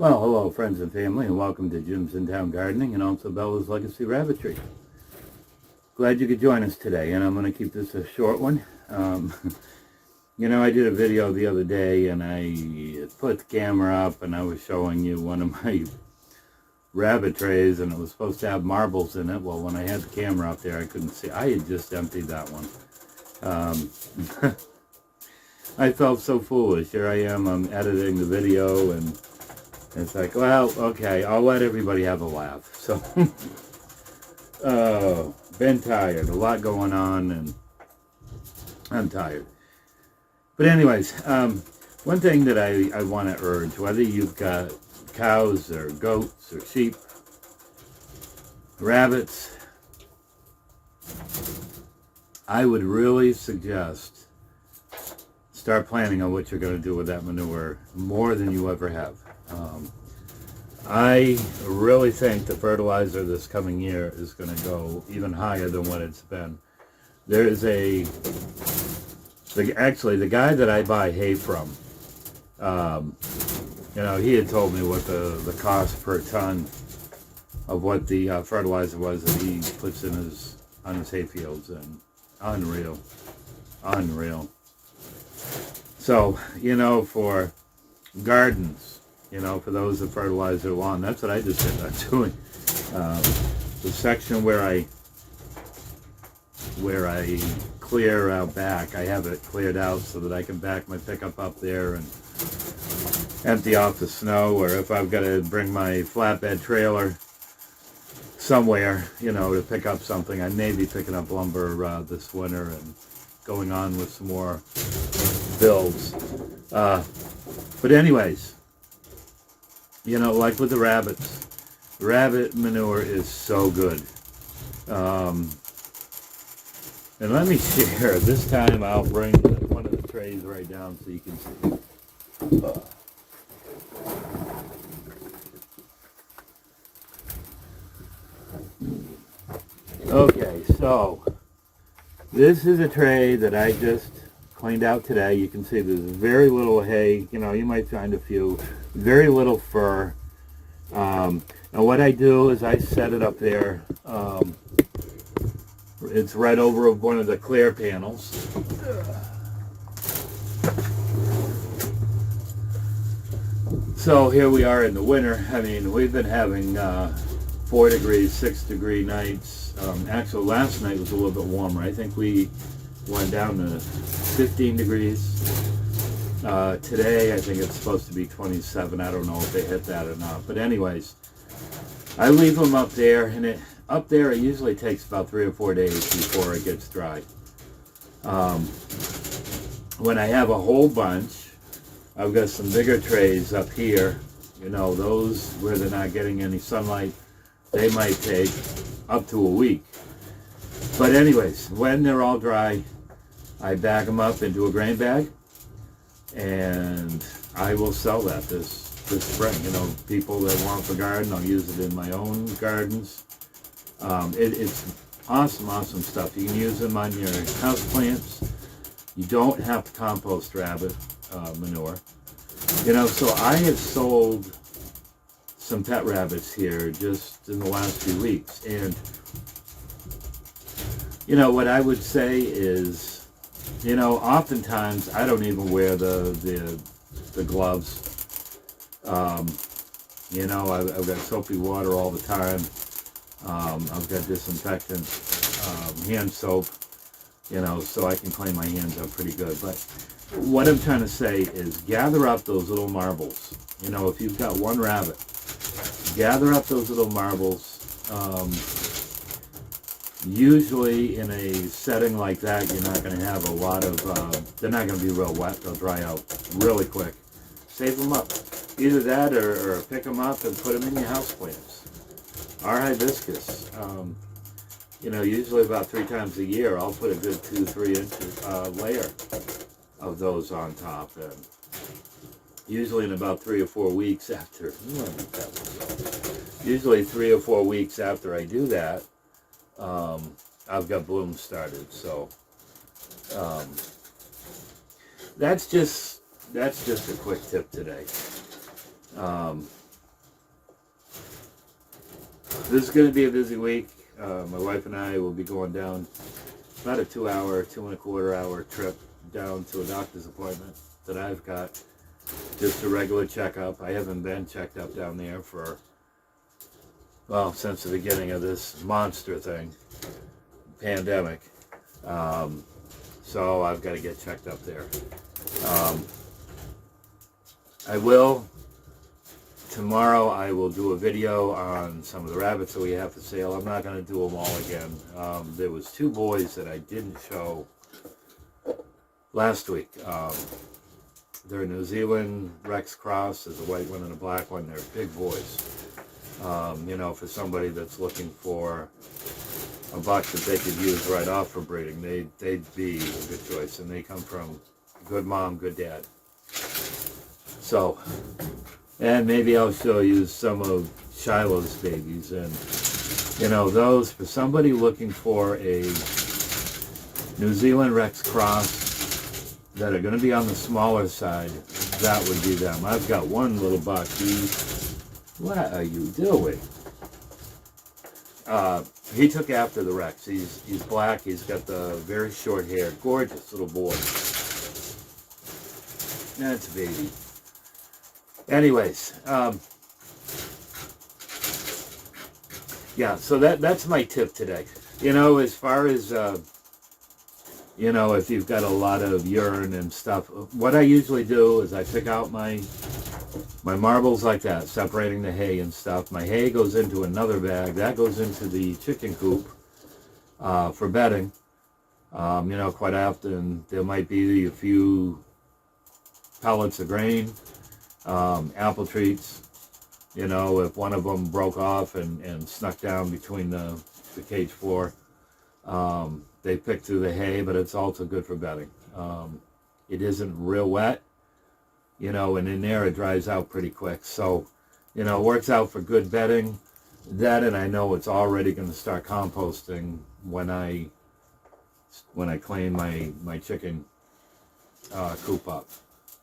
Well, hello friends and family, and welcome to Jim's In Town Gardening and also Bella's Legacy Rabbitry. Glad you could join us today, and I'm going to keep this a short one. I did a video the other day and I put the camera up and I was showing you one of my rabbit trays, and it was supposed to have marbles in it. Well, when I had the camera up there, I couldn't see. I had just emptied that one. I felt so foolish. Here I am, I'm editing the video, and it's like, well, okay, I'll let everybody have a laugh. So, been tired, a lot going on, and I'm tired. But anyways, one thing that I want to urge, whether you've got cows or goats or sheep, rabbits, I would really suggest start planning on what you're going to do with that manure more than you ever have. I really think the fertilizer this coming year is going to go even higher than what it's been. There is actually the guy that I buy hay from, he had told me what the cost per ton of what the fertilizer was that he puts in on his hay fields, and unreal. So, for gardens, for those that fertilize their lawn, that's what I just ended up doing. The section where I clear out back, I have it cleared out so that I can back my pickup up there and empty off the snow, or if I've got to bring my flatbed trailer somewhere, to pick up something. I may be picking up lumber this winter and going on with some more builds. But anyways, like with the rabbits, rabbit manure is so good. And let me share, this time I'll bring one of the trays right down so you can see. Okay, so this is a tray that I just cleaned out today. You can see there's very little hay. You might find a few. Very little fur. Now what I do is I set it up there. It's right over one of the clear panels. So here we are in the winter. I mean, we've been having 4 degrees, 6 degree nights. Actually, last night was a little bit warmer. I think we went down to 15 degrees. Today, I think it's supposed to be 27. I don't know if they hit that or not. But anyways, I leave them up there, and it usually takes about 3 or 4 days before it gets dry. When I have a whole bunch, I've got some bigger trays up here. Those where they're not getting any sunlight, they might take up to a week. But anyways, when they're all dry, I bag them up into a grain bag, and I will sell that this spring. People that want the garden, I'll use it in my own gardens. It's awesome stuff. You can use them on your house plants. You don't have to compost rabbit manure. So I have sold some pet rabbits here just in the last few weeks, and what I would say is, oftentimes I don't even wear the gloves. I've got soapy water all the time. I've got disinfectant, hand soap, so I can clean my hands up pretty good. But what I'm trying to say is gather up those little marbles. If you've got one rabbit, gather up those little marbles. Usually in a setting like that, you're not going to have a lot of, they're not going to be real wet. They'll dry out really quick. Save them up. Either that or pick them up and put them in your houseplants. Our hibiscus, usually about 3 times a year, I'll put a good 2-3 inch layer of those on top. And usually in about 3 or 4 weeks after, usually 3 or 4 weeks after I do that, I've got blooms started. So that's just a quick tip today. this is going to be a busy week. My wife and I will be going down about a 2.25 hour trip down to a doctor's appointment that I've got. Just a regular checkup. I haven't been checked up down there for, well, since the beginning of this monster thing, pandemic. So I've got to get checked up there. Tomorrow I will do a video on some of the rabbits that we have for sale. I'm not going to do them all again. There was 2 boys that I didn't show last week. They're New Zealand Rex Cross. There's a white one and a black one. They're big boys. You know, for somebody that's looking for a buck that they could use right off for breeding, they'd be a good choice. And they come from good mom, good dad. So, and maybe I'll show you some of Shiloh's babies. And, you know, those, for somebody looking for a New Zealand Rex Cross that are going to be on the smaller side, that would be them. I've got one little buck. What are you doing? He took after the Rex. He's black. He's got the very short hair. Gorgeous little boy. That's a baby. Anyways, yeah, so that's my tip today. You know, as far as, you know, if you've got a lot of urine and stuff, what I usually do is I pick out my marbles like that, separating the hay and stuff. My hay goes into another bag. That goes into the chicken coop for bedding. You know, quite often there might be a few pellets of grain. Apple treats, you know, if one of them broke off and snuck down between the cage floor, they pick through the hay, but it's also good for bedding. It isn't real wet, you know, and in there it dries out pretty quick. So, you know, it works out for good bedding. That, and I know it's already going to start composting when I clean my chicken coop up.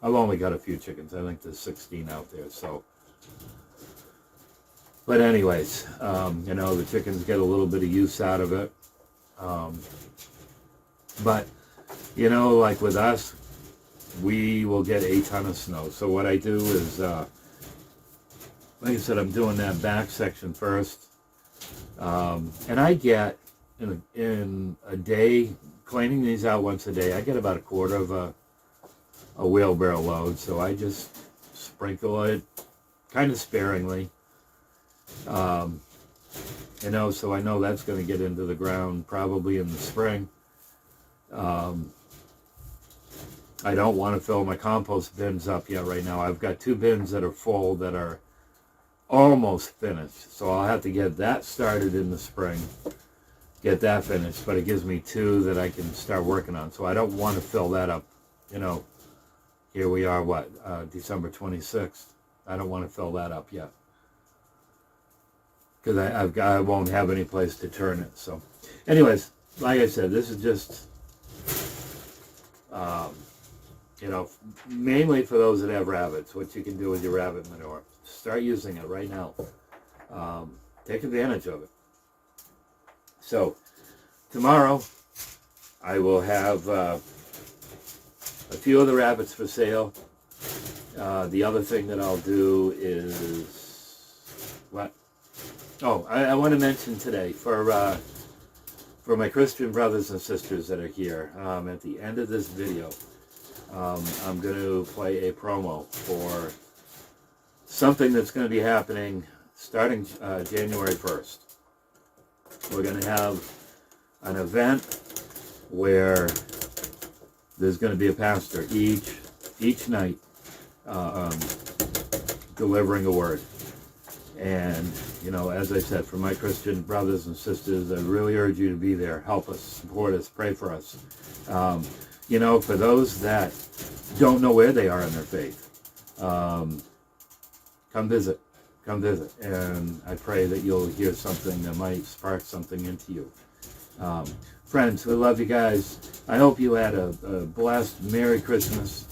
I've only got a few chickens. I think there's 16 out there. So, but anyways, you know, the chickens get a little bit of use out of it. But, you know, like with us, we will get a ton of snow. So what I do is, like I said, I'm doing that back section first. And I get, in a day, cleaning these out once a day, I get about 1/4 of a wheelbarrow load, so I just sprinkle it kind of sparingly, you know, so I know that's going to get into the ground probably in the spring. I don't want to fill my compost bins up yet right now. I've got 2 bins that are full that are almost finished, so I'll have to get that started in the spring, get that finished, but it gives me 2 that I can start working on, so I don't want to fill that up, you know. Here we are, December 26th. I don't want to fill that up yet, because I won't have any place to turn it. So, anyways, like I said, this is just, you know, mainly for those that have rabbits. What you can do with your rabbit manure. Start using it right now. Take advantage of it. So, tomorrow, I will have a few of the rabbits for sale. The other thing that I'll do is, what? Oh, I want to mention today, for my Christian brothers and sisters that are here, at the end of this video, I'm going to play a promo for something that's going to be happening starting January 1st. We're going to have an event where there's going to be a pastor each night delivering a word. And, you know, as I said, for my Christian brothers and sisters, I really urge you to be there. Help us, support us, pray for us. You know, for those that don't know where they are in their faith, come visit. Come visit. And I pray that you'll hear something that might spark something into you. Friends, we love you guys. I hope you had a blessed Merry Christmas.